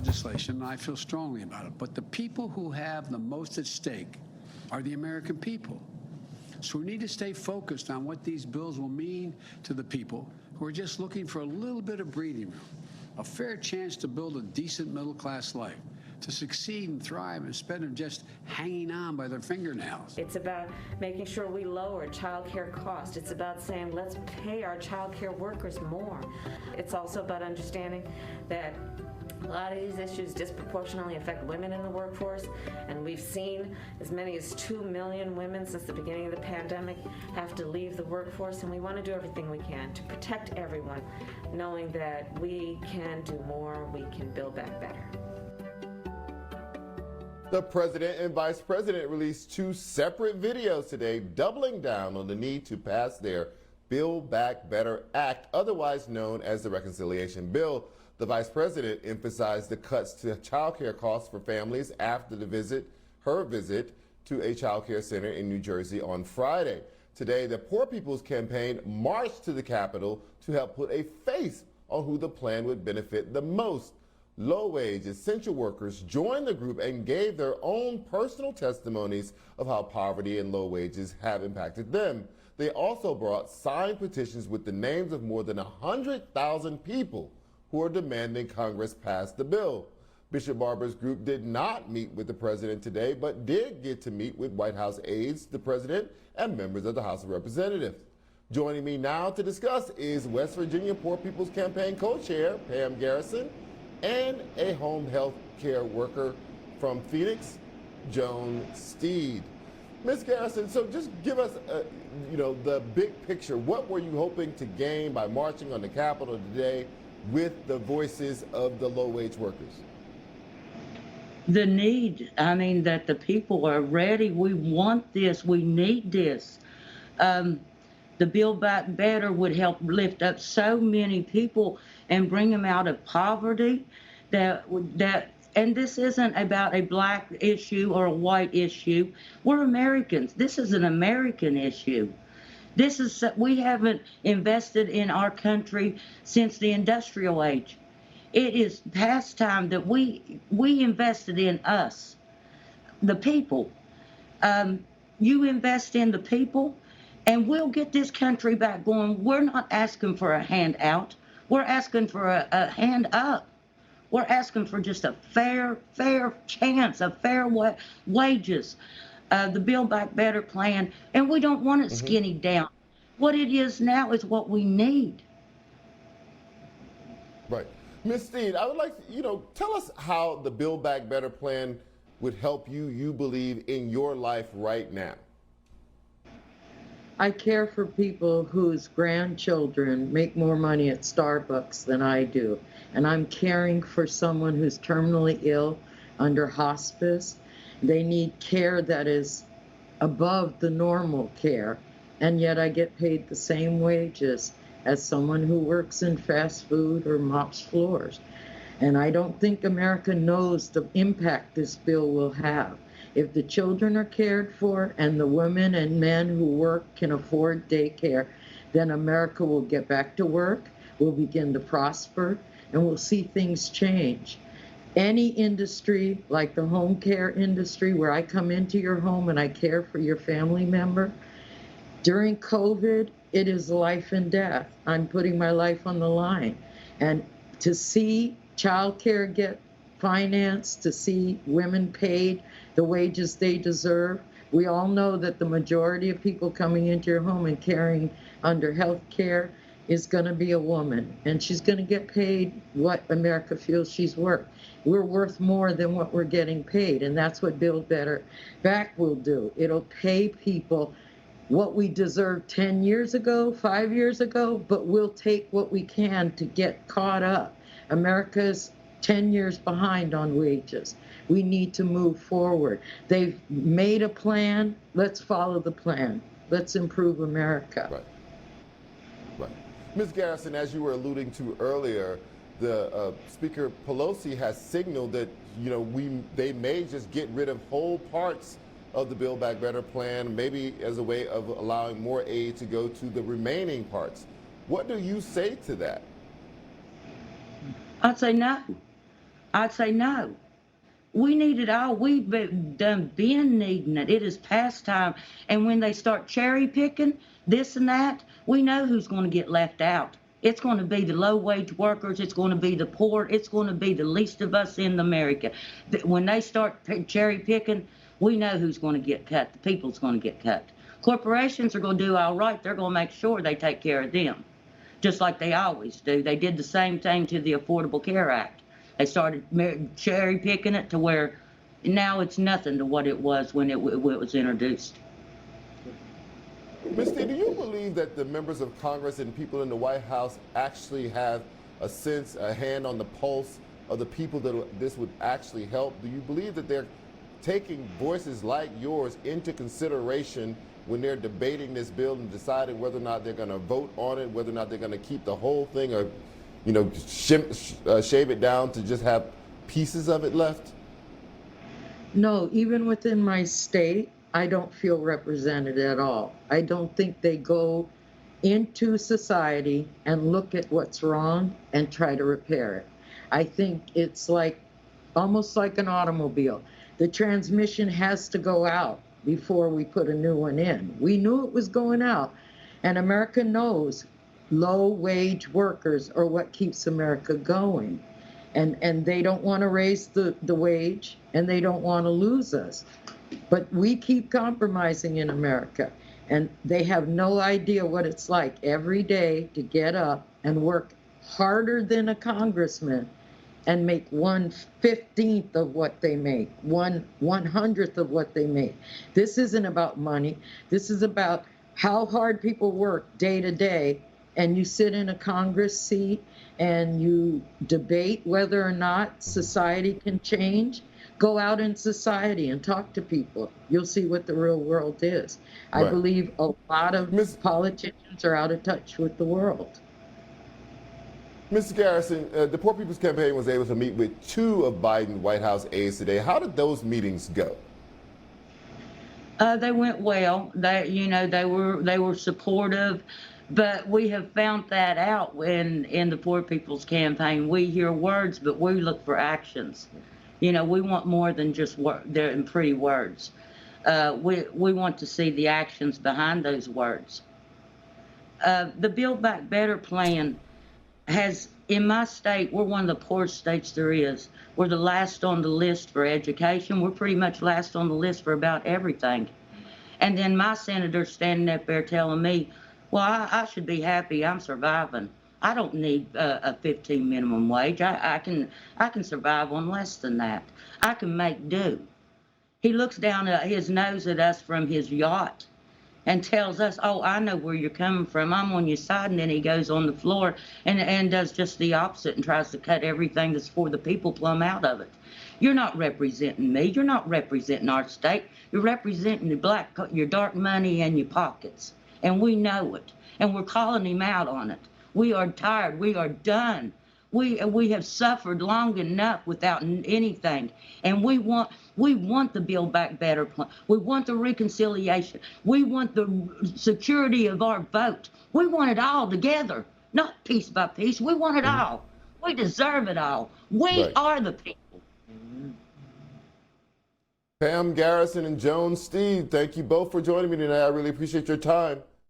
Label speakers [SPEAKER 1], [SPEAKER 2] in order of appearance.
[SPEAKER 1] legislation, and I feel strongly about it. But the people who have the most at stake are the American people. So we need to stay focused on what these bills will mean to the people who are just looking for a little bit of breathing room, a fair chance to build a decent middle-class life, to succeed and thrive instead of just hanging on by their fingernails.
[SPEAKER 2] It's about making sure we lower childcare costs. It's about saying let's pay our childcare workers more. It's also about understanding that a lot of these issues disproportionately affect women in the workforce, and we've seen as many as 2 million women since the beginning of the pandemic have to leave the workforce, and we want to do everything we can to protect everyone, knowing that we can do more, we can build back better.
[SPEAKER 3] The president and vice president released 2 separate videos today doubling down on the need to pass their Build Back Better Act, otherwise known as the Reconciliation Bill. The vice president emphasized the cuts to child care costs for families after her visit to a child care center in New Jersey on Friday. Today, the Poor People's Campaign marched to the Capitol to help put a face on who the plan would benefit the most. Low-wage essential workers joined the group and gave their own personal testimonies of how poverty and low wages have impacted them. They also brought signed petitions with the names of more than 100,000 people who are demanding Congress pass the bill. Bishop Barber's group did not meet with the president today, but did get to meet with White House aides, the president, and members of the House of Representatives. Joining me now to discuss is West Virginia Poor People's Campaign co-chair Pam Garrison and a home health care worker from Phoenix, Joan Steede. Ms. Garrison, so just give us, the big picture. What were you hoping to gain by marching on the Capitol today with the voices of the low-wage workers?
[SPEAKER 4] The need, that the people are ready. We want this. We need this. The Build Back Better would help lift up so many people and bring them out of poverty. And this isn't about a black issue or a white issue. We're Americans. This is an American issue. We haven't invested in our country since the industrial age. It is past time that we invested in us, the people. You invest in the people, and we'll get this country back going. We're not asking for a handout. We're asking for a hand up. We're asking for just a fair chance, a fair wages. The Build Back Better plan, and we don't want it skinny down. What it is now is what we need.
[SPEAKER 3] Right. Ms. Steede, I would like to, tell us how the Build Back Better plan would help you believe, in your life right now.
[SPEAKER 5] I care for people whose grandchildren make more money at Starbucks than I do. And I'm caring for someone who's terminally ill under hospice. They need care that is above the normal care. And yet I get paid the same wages as someone who works in fast food or mops floors. And I don't think America knows the impact this bill will have. If the children are cared for and the women and men who work can afford daycare, then America will get back to work, will begin to prosper, and we'll see things change. Any industry, like the home care industry, where I come into your home and I care for your family member, during COVID, it is life and death. I'm putting my life on the line. And to see childcare get financed, to see women paid the wages they deserve. We all know that the majority of people coming into your home and caring under health care is going to be a woman, and she's going to get paid what America feels she's worth. We're worth more than what we're getting paid, and that's what Build Better Back will do. It'll pay people what we deserved 10 years ago, 5 years ago, but we'll take what we can to get caught up. America's 10 years behind on wages. We need to move forward. They've made a plan. Let's follow the plan. Let's improve America.
[SPEAKER 3] Right. Ms. Garrison, as you were alluding to earlier, the Speaker Pelosi has signaled that they may just get rid of whole parts of the Build Back Better plan, maybe as a way of allowing more aid to go to the remaining parts. What do you say to that?
[SPEAKER 4] I'd say no. I'd say no. We need it all. We've been needing it. It is past time. And when they start cherry picking this and that, we know who's going to get left out. It's going to be the low wage workers. It's going to be the poor. It's going to be the least of us in America. When they start cherry picking, we know who's going to get cut. The people's going to get cut. Corporations are going to do all right. They're going to make sure they take care of them, just like they always do. They did the same thing to the Affordable Care Act. They started cherry picking it to where now it's nothing to what it was when it was introduced.
[SPEAKER 3] Ms. Steede, do you believe that the members of Congress and people in the White House actually have a sense, a hand on the pulse of the people that this would actually help? Do you believe that they're taking voices like yours into consideration when they're debating this bill and deciding whether or not they're going to vote on it, whether or not they're going to keep the whole thing or, you know, shave it down to just have pieces of it left?
[SPEAKER 5] No, even within my state, I don't feel represented at all. I don't think they go into society and look at what's wrong and try to repair it. I think it's like almost like an automobile. The transmission has to go out before we put a new one in. We knew it was going out, and America knows low-wage workers are what keeps America going. And they don't want to raise the wage, and they don't want to lose us. But we keep compromising in America, and they have no idea what it's like every day to get up and work harder than a congressman and make 1/15 of what they make, 1/100th of what they make. This isn't about money. This is about how hard people work day to day, and you sit in a Congress seat and you debate whether or not society can change. Go out in society and talk to people. You'll see what the real world is. I believe a lot of politicians are out of touch with the world.
[SPEAKER 3] Mr. Garrison, the Poor People's Campaign was able to meet with 2 of Biden's White House aides today. How did those meetings go?
[SPEAKER 4] They went well. They were supportive, but we have found that out in the Poor People's Campaign. We hear words, but we look for actions. We want more than just pretty words. We want to see the actions behind those words. The Build Back Better plan has, in my state, we're one of the poorest states there is. We're the last on the list for education. We're pretty much last on the list for about everything. And then my senator's standing up there telling me, well, I should be happy I'm surviving. I don't need a 15 minimum wage. I can survive on less than that. I can make do. He looks down at his nose at us from his yacht and tells us, oh, I know where you're coming from. I'm on your side. And then he goes on the floor and does just the opposite and tries to cut everything that's for the people plumb out of it. You're not representing me. You're not representing our state. You're representing your dark money and your pockets. And we know it. And we're calling him out on it. We are tired. We are done. We have suffered long enough without anything. And we want the Build Back Better plan. We want the reconciliation. We want the security of our vote. We want it all together, not piece by piece. We want it all. We deserve it all. We are the people.
[SPEAKER 3] Pam Garrison and Joan Steede, thank you both for joining me tonight. I really appreciate your time.